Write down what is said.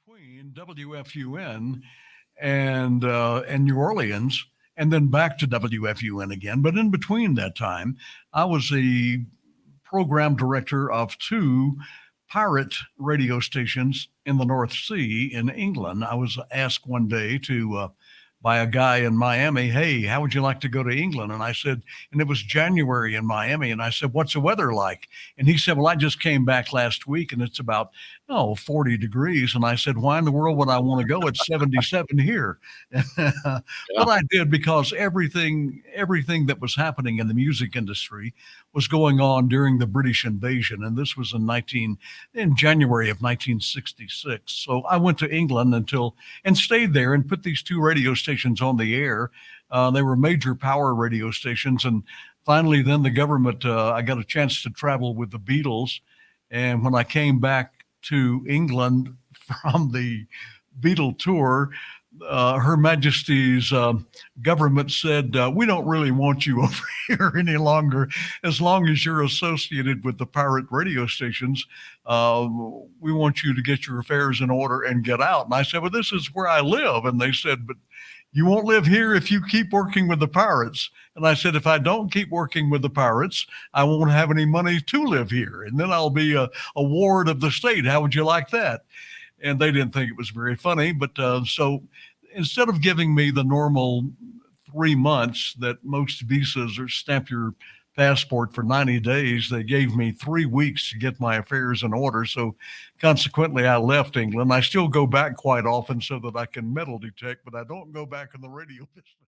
between WFUN and New Orleans, and then back to WFUN again. But in between that time, I was the program director of two pirate radio stations in the North Sea in England. I was asked one day by a guy in Miami, "Hey, how would you like to go to England?" And I said, and it was January in Miami, and I said, "What's the weather like?" And he said, "Well, I just came back last week, and it's about 40 degrees." And I said, "Why in the world would I want to go? It's 77 here." Yeah. But I did because everything that was happening in the music industry was going on during the British invasion, and this was in January of 1966. So I went to England and stayed there and put these two radio stations on the air. They were major power radio stations, and finally, then the government. I got a chance to travel with the Beatles, and when I came back to England from the Beatle tour, Her Majesty's government said, "We don't really want you over here any longer. As long as you're associated with the pirate radio stations, uh, we want you to get your affairs in order and get out." And I said, "Well, this is where I live." And they said, "But you won't live here if you keep working with the pirates." And I said, "If I don't keep working with the pirates, I won't have any money to live here. And then I'll be a ward of the state. How would you like that?" And they didn't think it was very funny. But so instead of giving me the normal 3 months that most visas or stamp your passport for 90 days, they gave me 3 weeks to get my affairs in order. So consequently, I left England. I still go back quite often so that I can metal detect, but I don't go back in the radio business.